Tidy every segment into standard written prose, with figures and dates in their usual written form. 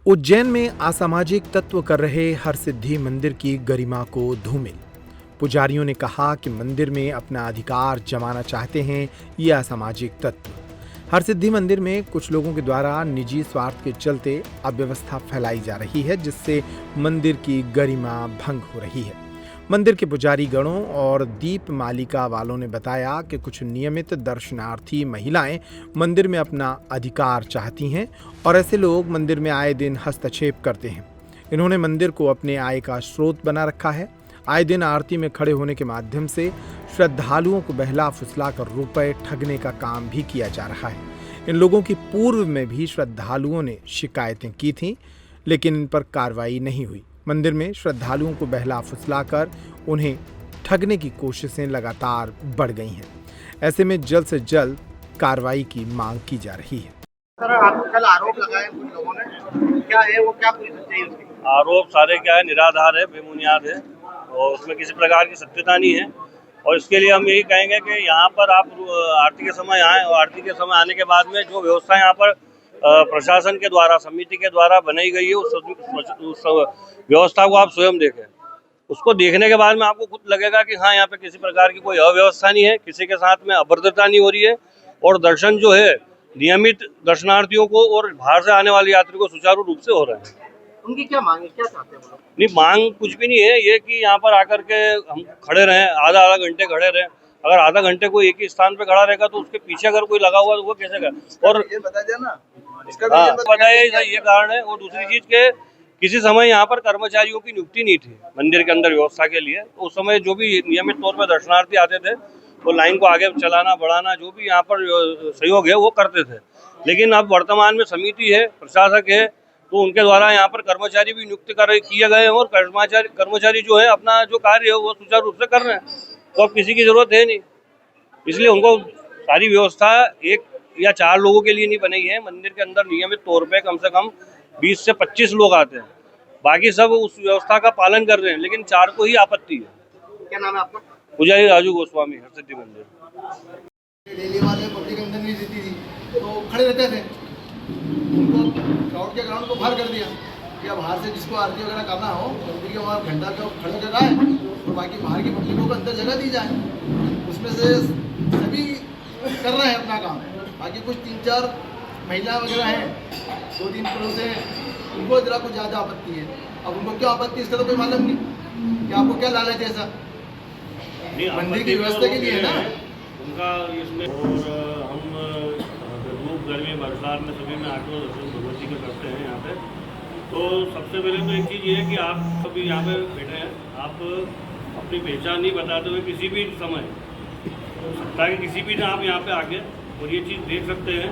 उज्जैन में असामाजिक तत्व कर रहे हरसिद्धि मंदिर की गरिमा को धूमिल। पुजारियों ने कहा कि मंदिर में अपना अधिकार जमाना चाहते हैं ये असामाजिक तत्व। हरसिद्धि मंदिर में कुछ लोगों के द्वारा निजी स्वार्थ के चलते अव्यवस्था फैलाई जा रही है, जिससे मंदिर की गरिमा भंग हो रही है। मंदिर के पुजारी गणों और दीप मालिका वालों ने बताया कि कुछ नियमित दर्शनार्थी महिलाएं मंदिर में अपना अधिकार चाहती हैं और ऐसे लोग मंदिर में आए दिन हस्तक्षेप करते हैं। इन्होंने मंदिर को अपने आय का स्रोत बना रखा है। आए दिन आरती में खड़े होने के माध्यम से श्रद्धालुओं को बहला फुसला कर रुपए ठगने का काम भी किया जा रहा है। इन लोगों की पूर्व में भी श्रद्धालुओं ने शिकायतें की थीं, लेकिन इन पर कार्रवाई नहीं हुई। मंदिर में श्रद्धालुओं को बहला फुसला कर उन्हें ठगने की कोशिशें लगातार बढ़ गई हैं। ऐसे में जल्द से जल्द कार्रवाई की मांग की जा रही है। सर, आपको कल आरोप लगाए कुछ लोगों ने, क्या है वो, क्या पूरी सच्चाई उसकी? आरोप सारे क्या है, निराधार है, बेबुनियाद है और उसमें किसी प्रकार की सत्यता नहीं है। और इसके लिए हम यही कहेंगे कि यहाँ पर आप आरती के समय आएँ और आरती के समय आने के बाद में जो व्यवस्था यहाँ पर प्रशासन के द्वारा, समिति के द्वारा बनाई गई है, उस व्यवस्था को आप स्वयं देखें। उसको देखने के बाद में आपको खुद लगेगा कि हाँ, यहाँ पे किसी प्रकार की कोई अव्यवस्था नहीं है, किसी के साथ में अभद्रता नहीं हो रही है और दर्शन जो है नियमित दर्शनार्थियों को और बाहर से आने वाले यात्री को सुचारू रूप से हो रहे हैं। उनकी क्या मांग है, क्या चाहते हैं वो लोग? नहीं, मांग कुछ भी नहीं है, ये कि यहाँ पर आकर के हम खड़े रहें, आधा आधा घंटे खड़े रहें। अगर आधा घंटे कोई एक ही स्थान पे खड़ा रहेगा तो उसके पीछे अगर कोई लगा हुआ तो वो कैसे कर। और ये बता दिया ना, इसका हाँ, बताया ये कारण है। और दूसरी चीज के किसी समय यहाँ पर कर्मचारियों की नियुक्ति नहीं थी मंदिर के अंदर व्यवस्था के लिए। तो उस समय जो भी नियमित तौर पर दर्शनार्थी आते थे वो लाइन को आगे चलाना, बढ़ाना, जो भी यहाँ पर सहयोग है वो करते थे। लेकिन अब वर्तमान में समिति है, प्रशासक है, तो उनके द्वारा यहाँ पर कर्मचारी भी नियुक्त किए गए हैं और कर्मचारी जो है अपना जो कार्य है वो सुचारू रूप से कर रहे हैं। तो अब किसी की जरूरत है नहीं, इसलिए उनको सारी व्यवस्था 1 या 4 लोगों के लिए नहीं बनाई है। मंदिर के अंदर नियमित तौर पे कम से कम 20 से 25 लोग आते हैं, बाकी सब उस व्यवस्था का पालन कर रहे हैं, लेकिन 4 को ही आपत्ति है। क्या नाम है आपका? पुजारी राजू गोस्वामी, हरसिद्धि मंदिर। डेली वाले पब्लिक अंदर नहीं देती थी तो खड़े रहते थे, उनको क्राउड के ग्राउंड को बाहर कर दिया कि अब बाहर से जिसको आरती वगैरह करना हो मंदिर के वहाँ घंटा तो खड़े जगह है और बाकी बाहर की पब्लिकों को अंदर जगह दी जाए। उसमें से सभी कर रहे हैं अपना काम, बाकी कुछ 3-4 महिला वगैरह हैं, 2-3 पुरुष हैं, उनको जरा कुछ ज़्यादा आपत्ति है। अब उनको क्या आपत्ति इसका तो कोई मालूम नहीं कि आपको क्या लालच है। ऐसा मंदिर की व्यवस्था के लिए है ना उनका इसमें। और हम धूप गर्मी बरसात में सभी में आके दर्शन भगवती के करते हैं यहाँ पे। तो सबसे पहले तो एक चीज़ ये है कि आप सभी यहाँ पे बैठे हैं, आप अपनी पहचान नहीं बताते हुए किसी भी समय सप्ताह के किसी भी दिन आप यहाँ पे आके और ये चीज़ देख सकते हैं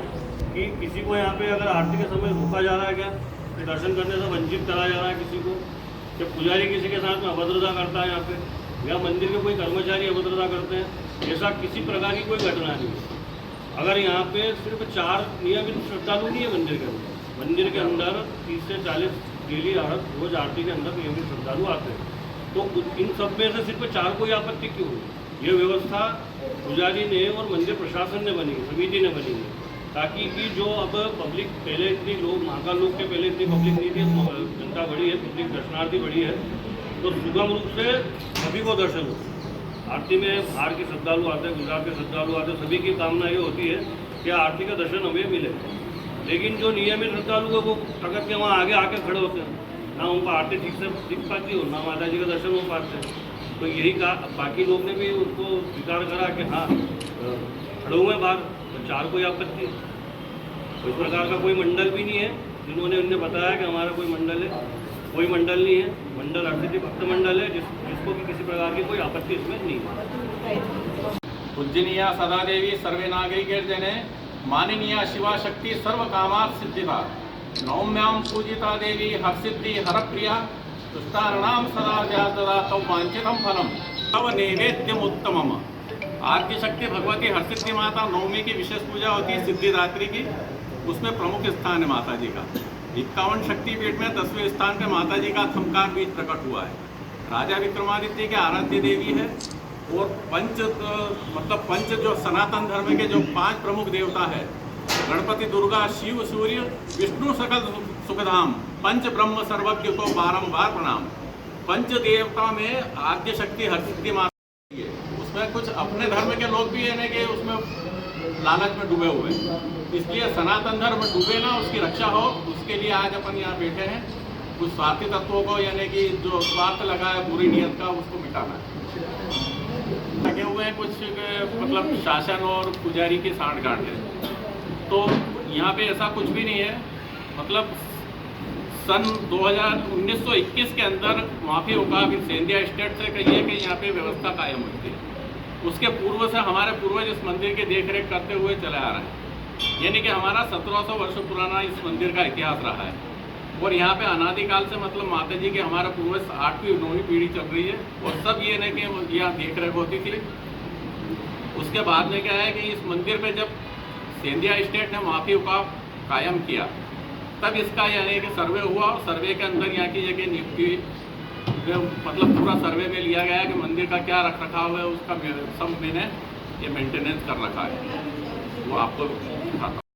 कि किसी को यहाँ पे अगर आरती के समय रोका जा रहा है क्या, कि दर्शन करने से वंचित करा जा रहा है किसी को, कि पुजारी किसी के साथ में अभद्रता करता है यहाँ पे, या मंदिर के कोई कर्मचारी अभद्रता करते हैं, ऐसा किसी प्रकार की कोई घटना नहीं है। अगर यहाँ पे सिर्फ 4 नियमित श्रद्धालु नहीं है मंदिर के अंदर 30 से 40 डेली रोज आरती के अंदर नियमित श्रद्धालु आते हैं, तो इन सब में से सिर्फ 4 को आपत्ति क्यों हुई? ये व्यवस्था पुजारी ने और मंदिर प्रशासन ने बनी, समिति ने बनी है, ताकि कि जो अब पब्लिक पहले इतनी लोग, महाकाल लोग के पहले इतनी पब्लिक नहीं थी, जनता बढ़ी है, पब्लिक दर्शनार्थी बढ़ी है, तो सुगम रूप से सभी को दर्शन हो। आरती में बाहर के श्रद्धालु आते हैं, गुजरात के श्रद्धालु आते हैं, सभी की कामना ये होती है कि आरती का दर्शन हमें मिले। लेकिन जो नियमित श्रद्धालु है वो ठगत के वहाँ आगे आके खड़े होते हैं, ना उनको आरती ठीक से दिख पाती हो, ना माता जी का दर्शन हो पाते हैं। तो यही कहा, बाकी लोग ने भी उसको स्वीकार करा कि हाँ खड़े हुए बाहर, तो 4 को आपत्ति है। तो इस प्रकार का कोई मंडल भी नहीं है, जिन्होंने उन्हें बताया कि हमारा कोई मंडल है, कोई मंडल नहीं है। मंडल हरसिद्धि भक्त मंडल है, जिसको भी किसी प्रकार की कोई आपत्ति इसमें नहीं है। पूजनीय सदा देवी सर्वे नागरिकर्जने माननीय शिवा शक्ति सर्व कामार्थ सिद्धिदा नौम्याम पूजिता देवी हरसिद्धि हरप्रिया तुष्टारणाम सदा जातदा तव वांछितम फलम तव नैवेद्यम उत्तमम। आद्य शक्ति भगवती हरसिद्धि माता नवमी की विशेष पूजा होती है सिद्धिदात्री की, उसमें प्रमुख स्थान है माता जी का। 51 शक्तिपीठ में 10वें स्थान पे माता जी का थमकार बीज प्रकट हुआ है। राजा विक्रमादित्य के आराध्य देवी है और पंच जो सनातन धर्म के जो 5 प्रमुख देवता है, गणपति, दुर्गा, शिव, सूर्य, विष्णु, सकल सुखधाम, पंच ब्रह्म सर्वज्ञ को बारंबार प्रणाम। पंच देवता में आद्य शक्ति हरसिद्धि माता है। उसमें कुछ अपने धर्म के लोग भी है कि उसमें लालच में डूबे हुए हैं, इसलिए सनातन धर्म डूबे ना, उसकी रक्षा हो, उसके लिए आज अपन यहाँ बैठे हैं। कुछ स्वार्थी तत्वों को यानी कि जो स्वार्थ लगा है बुरी नीयत का, उसको मिटाना है। लगे हुए हैं कुछ मतलब शासन और पुजारी की सांठगांठ है, तो यहाँ पे ऐसा कुछ भी नहीं है। मतलब सन 1921 के अंदर माफी होगा सिंधिया स्टेट से कहिए कि यहाँ पे व्यवस्था कायम हुई थी। उसके पूर्व से हमारे पूर्वज इस मंदिर की देखरेख करते हुए चले आ रहे हैं, यानी कि हमारा 1700 वर्ष पुराना इस मंदिर का इतिहास रहा है। और यहाँ पे अनादिकाल से मतलब माता जी के हमारे पूर्वज 8वीं 9वीं पीढ़ी चल रही है, और सब ये नहीं कि यहाँ देखरेख होती थी। उसके बाद में क्या है कि इस मंदिर पे जब सिंधिया स्टेट ने माफी हुआ कायम किया, तब इसका यानी कि सर्वे हुआ, और सर्वे के अंदर यहाँ की जगह नियुक्ति मतलब पूरा सर्वे में लिया गया कि मंदिर का क्या रख रखाव है, उसका सब मैंने ये मेंटेनेंस कर रखा है, वो आपको दिखाता हूँ।